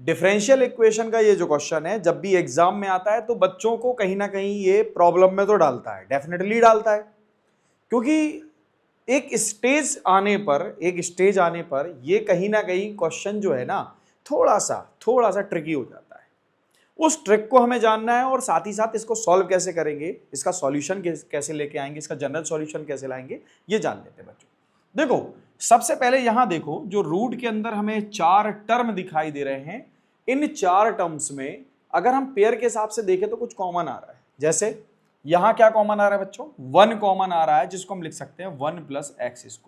Differential equation का ये जो क्वेश्चन है जब भी एग्जाम में आता है तो बच्चों को कहीं ना कहीं ये प्रॉब्लम में तो डालता है, डेफिनेटली डालता है, क्योंकि एक स्टेज आने पर ये कहीं ना कहीं क्वेश्चन जो है ना थोड़ा सा ट्रिकी हो जाता है। उस ट्रिक को हमें जानना है और साथ ही साथ इसको सॉल्व कैसे करेंगे, इसका सॉल्यूशन कैसे लेके आएंगे, इसका जनरल सॉल्यूशन कैसे लाएंगे, ये जान लेते हैं बच्चों। देखो सबसे पहले यहां देखो, जो रूट के अंदर हमें 4 टर्म दिखाई दे रहे हैं, इन 4 टर्म्स में अगर हम पेयर के हिसाब से देखें तो कुछ कॉमन आ रहा है। जैसे यहां क्या कॉमन आ रहा है बच्चों, 1 कॉमन आ रहा है, जिसको हम लिख सकते हैं 1 + x²,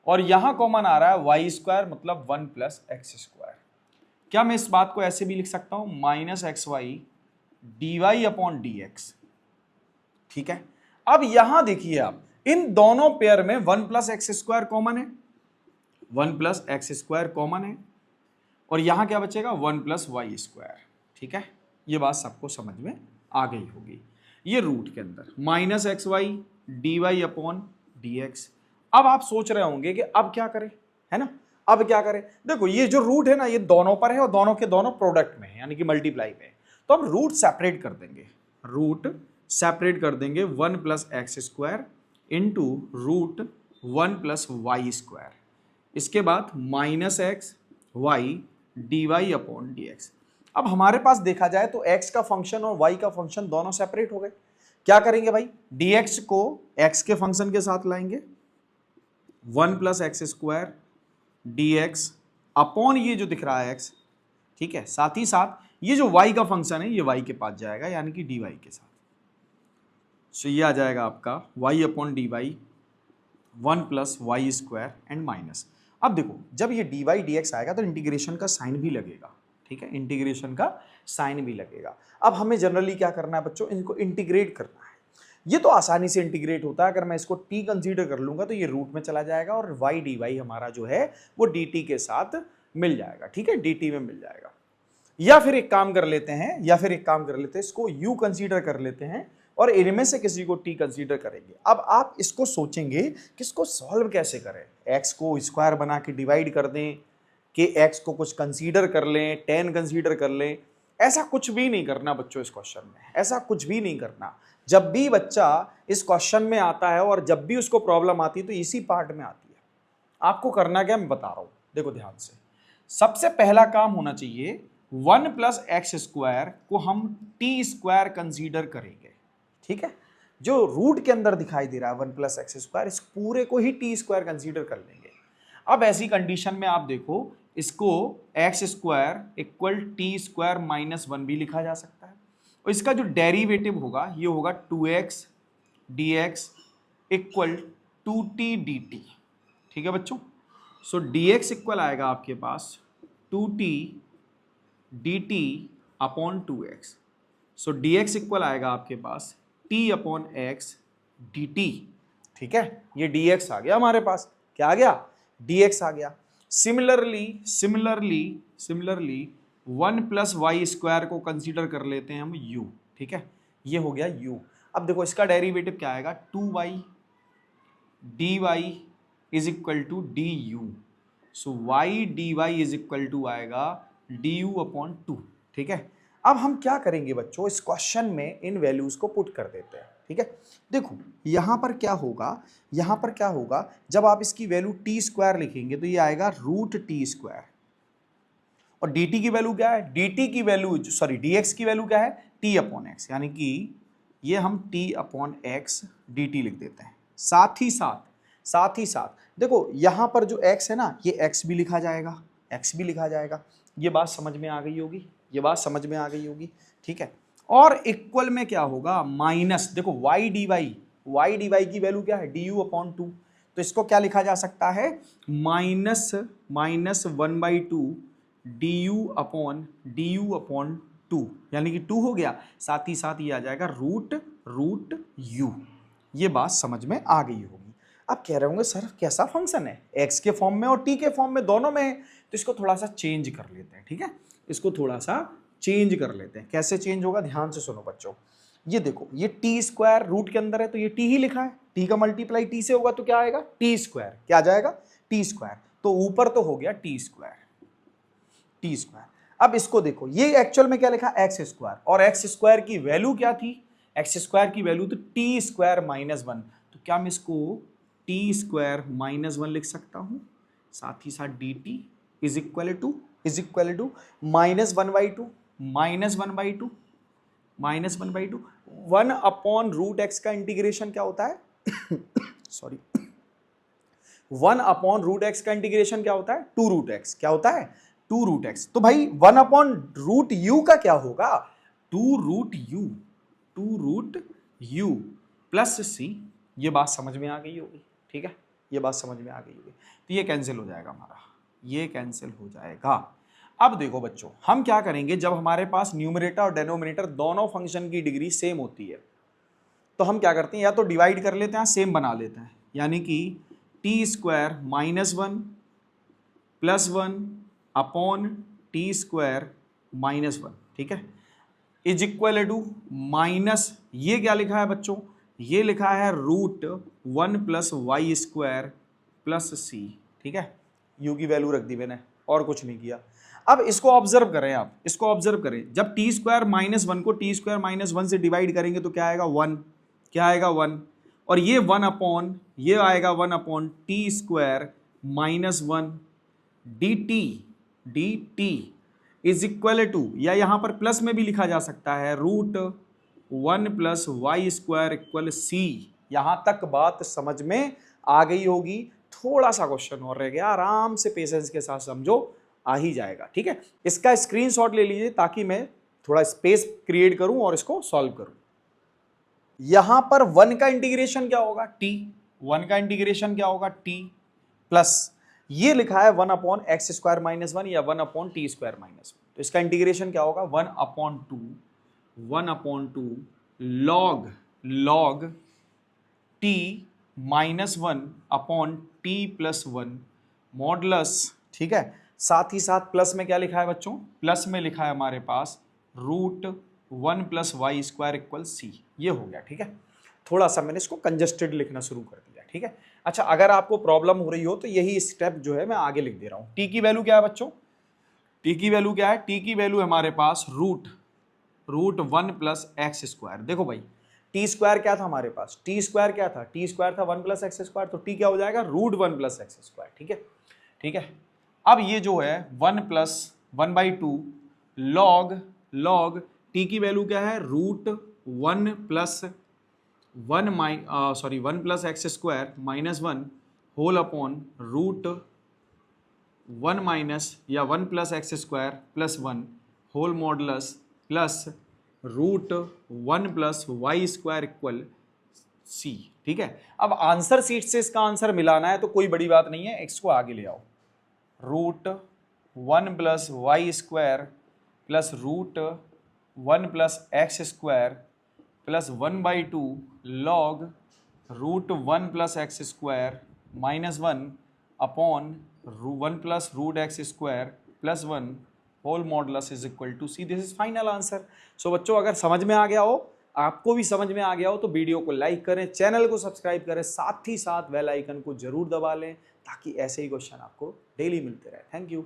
और यहां कॉमन आ रहा है y², मतलब 1 + x²। क्या मैं इस बात को ऐसे भी लिख सकता हूं, -xy dy/dx। ठीक है, अब यहां देखिए आप, इन दोनों पेयर में 1 + x² कॉमन है, 1 + x² कॉमन है, और यहां क्या बचेगा 1 + y²। ठीक है, ये बात सबको समझ में आ गई होगी। ये रूट के अंदर -xy dy/dx। अब आप सोच रहे होंगे कि अब क्या करें, है ना, अब क्या करें। देखो ये जो रूट है ना, ये दोनों पर है और दोनों के दोनों प्रोडक्ट में है, यानी कि मल्टीप्लाई में है। तो हम रूट सेपरेट कर देंगे, 1 + x² इंटू √1 + y²। इसके बाद -xy dy/dx। अब हमारे पास देखा जाए तो x का फंक्शन और y का फंक्शन दोनों सेपरेट हो गए। क्या करेंगे भाई, dx को x के फंक्शन के साथ लाएंगे, 1 + x² dx अपॉन ये जो दिख रहा है x। ठीक है, साथ ही साथ ये जो y का फंक्शन है ये y के पास जाएगा, यानी कि dy के साथ। सो ये आ जाएगा आपका y/dy 1 + y² एंड माइनस। अब देखो जब ये dy/dx आएगा तो इंटीग्रेशन का साइन भी लगेगा। ठीक है, इंटीग्रेशन का साइन भी लगेगा। अब हमें जनरली क्या करना है बच्चों, इनको इंटीग्रेट करना है। ये तो आसानी से इंटीग्रेट होता है, अगर मैं इसको t कंसीडर कर लूंगा तो ये रूट में चला जाएगा और y dy हमारा जो है वो dt के साथ मिल जाएगा। ठीक है, dt में मिल जाएगा। या फिर एक काम कर लेते हैं, इसको u कंसीडर कर लेते हैं और इनमें से किसी को t कंसीडर करेंगे। अब आप इसको सोचेंगे कि इसको सॉल्व कैसे करें, x को स्क्वायर बना के डिवाइड कर दें कि x को कुछ कंसीडर कर लें, 10 कंसीडर कर लें। ऐसा कुछ भी नहीं करना बच्चों इस क्वेश्चन में, ऐसा कुछ भी नहीं करना। जब भी बच्चा इस क्वेश्चन में आता है और जब भी उसको प्रॉब्लम आती है तो इसी पार्ट में आती है। आपको करना क्या मैं बता रहा हूं, देखो ध्यान से। सबसे पहला काम होना चाहिए, 1 + x² को हम t² कंसीडर करेंगे। ठीक है, जो रूट के अंदर दिखाई दे रहा है 1 + x², इस पूरे को ही t² कंसीडर कर लेंगे। अब ऐसी कंडीशन में आप देखो, इसको x² = t² - 1 भी लिखा जा सकता है, और इसका जो डेरिवेटिव होगा ये होगा 2x dx = 2t dt। ठीक है बच्चों, सो dx इक्वल आएगा आपके पास 2t dt/2x। सो dx इक्वल आएगा आपके पास t/x dt। ठीक है, ये dx आ गया हमारे पास, क्या आ गया, dx आ गया। सिमिलरली 1 + y² को कंसीडर कर लेते हैं हम u। ठीक है, ये हो गया u। अब देखो इसका डेरिवेटिव क्या आएगा, 2y dy = du। सो y dy आएगा du/2। ठीक है, अब हम क्या करेंगे बच्चों, इस क्वेश्चन में इन वैल्यूज को पुट कर देते हैं। ठीक है, देखो यहां पर क्या होगा, जब आप इसकी वैल्यू t² लिखेंगे तो ये आएगा √t², और dt की वैल्यू क्या है, dx की वैल्यू क्या है, t/x, यानी कि ये हम t/x dt लिख देते हैं। साथ ही साथ देखो यहां पर जो x है ना, ये x भी लिखा जाएगा। ये बात समझ में आ गई होगी, ठीक है। और इक्वल में क्या होगा, माइनस, देखो y dy की वैल्यू क्या है, du/2, तो इसको क्या लिखा जा सकता है, -1/2 du/2, यानी कि 2 हो गया, साथ ही साथ ये आ जाएगा रूट u। ये बात समझ में आ गई होगी। अब कह रहे होंगे सर कैसा फंक्शन है, x के फॉर्म में और t के फॉर्म में, दोनों में है, तो इसको थोड़ा सा चेंज कर लेते हैं। ठीक है, इसको थोड़ा सा चेंज कर लेते हैं। कैसे चेंज होगा, ध्यान से सुनो बच्चों। ये देखो, ये t² रूट के अंदर है तो ये t ही लिखा है, t का मल्टीप्लाई t से होगा तो क्या आएगा, t², क्या आ जाएगा, t²। तो ऊपर तो हो गया t²। अब इसको देखो, ये एक्चुअल में क्या लिखा, एक्स स्क्वायर, और एक्स स्क्वायर की वैल्यू क्या थी, एक्स स्क्वायर की वैल्यू तो टी स्क्वायर माइनस वन, तो क्या मैं इसको टी स्क्वायर माइनस वन लिख सकता हूं, साथ ही साथ d t is equal to minus one by two, one upon root x का इंटीग्रेशन क्या होता है sorry, one upon root x का इंटीग्रेशन क्या होता है, टू रूट एक्स, क्या होता है, टू रूट एक्स। तो भाई वन अपॉन रूट यू का क्या होगा, टू रूट यू प्लस सी। ये बात समझ में आ गई होगी, ठीक है, ये बात समझ में आ गई होगी। तो ये कैंसिल हो जाएगा हमारा, ये कैंसिल हो जाएगा। अब देखो बच्चों, हम क्या करेंगे, जब हमारे पास न्यूमरेटर और डेनोमिनेटर दोनों फंक्शन की डिग्री सेम होती है, तो हम क्या करते हैं, या तो डिवाइड कर लेते हैं, सेम बना लेते हैं, यानी कि T square minus one plus one upon t square minus one, ठीक है, इज इक्वल टू माइनस, ये क्या लिखा है बच्चों, ये लिखा है root one plus y square plus c, ठीक है, यू की वैल्यू रख दी मैंने और कुछ नहीं किया। अब इसको ऑब्जर्व करें, आप इसको ऑब्जर्व करें, जब टी स्क्वायर माइनस वन को टी स्क्वायर माइनस वन से डिवाइड करेंगे तो क्या आएगा, वन, क्या आएगा, वन, और ये वन अपॉन, ये आएगा one upon t square minus one d t is equal to, या यहां पर प्लस में भी लिखा जा सकता है, root one plus y square equal c. यहां तक बात समझ में आ गई होगी, थोड़ा सा क्वेश्चन और रह गया, आराम से पेशेंस के साथ समझो, आ ही जाएगा, ठीक है। इसका स्क्रीनशॉट ले लीजिए ताकि मैं थोड़ा स्पेस क्रिएट करूं और इसको सॉल्व करूं। यहां पर वन का इंटीग्रेशन क्या होगा, टी, वन का इंटीग्रेशन क्या होगा, टी प्लस ये लिखा है one upon x square minus one या one upon t square minus one, तो इसका इंटीग्रेशन क्या होगा, one upon two log t minus one upon t plus one modulus, ठीक है, साथ ही साथ प्लस में क्या लिखा है बच्चों, प्लस में लिखा है हमारे पास root one plus y square equal c, ये हो गया, ठीक है। थोड़ा सा मैंने इसको कंजस्टेड लिखना शुरू कर दिया, ठीक है। अच्छा, अगर आपको प्रॉब्लम हो रही हो तो यही स्टेप जो है मैं आगे लिख दे रहा हूं। टी की वैल्यू क्या है बच्चों, टी की वैल्यू क्या है, टी की वैल्यू हमारे पास root one plus x square. देखो भाई, टी स्क्वायर क्या था हमारे पास, टी स्क्वायर क्या था, टी स्क्वायर था वन प्लस एक्स स्क्वायर, तो टी क्या हो जाएगा, root one plus x square, ठीक है, ठीक है। अब ये जो है one plus one by two log t की वैल्यू क्या है, root one plus one plus x square minus one whole upon root one minus या one plus x square plus one whole modulus plus root one plus y square equal सी, ठीक है। अब answer sheet से इसका answer मिलाना है तो कोई बड़ी बात नहीं है, एक्स को आगे ले आओ, root one plus y square plus root one plus x square plus one by two log root one plus x square minus one upon one plus root x square plus one whole modulus is equal to c. This is final answer. So बच्चों, अगर समझ में आ गया हो, आपको भी समझ में आ गया हो, तो वीडियो को लाइक करें, चैनल को सब्सक्राइब करें, साथ ही साथ बेल आइकन को जरूर दबा लें ताकि ऐसे ही क्वेश्चन आपको डेली मिलते रहे। Thank you.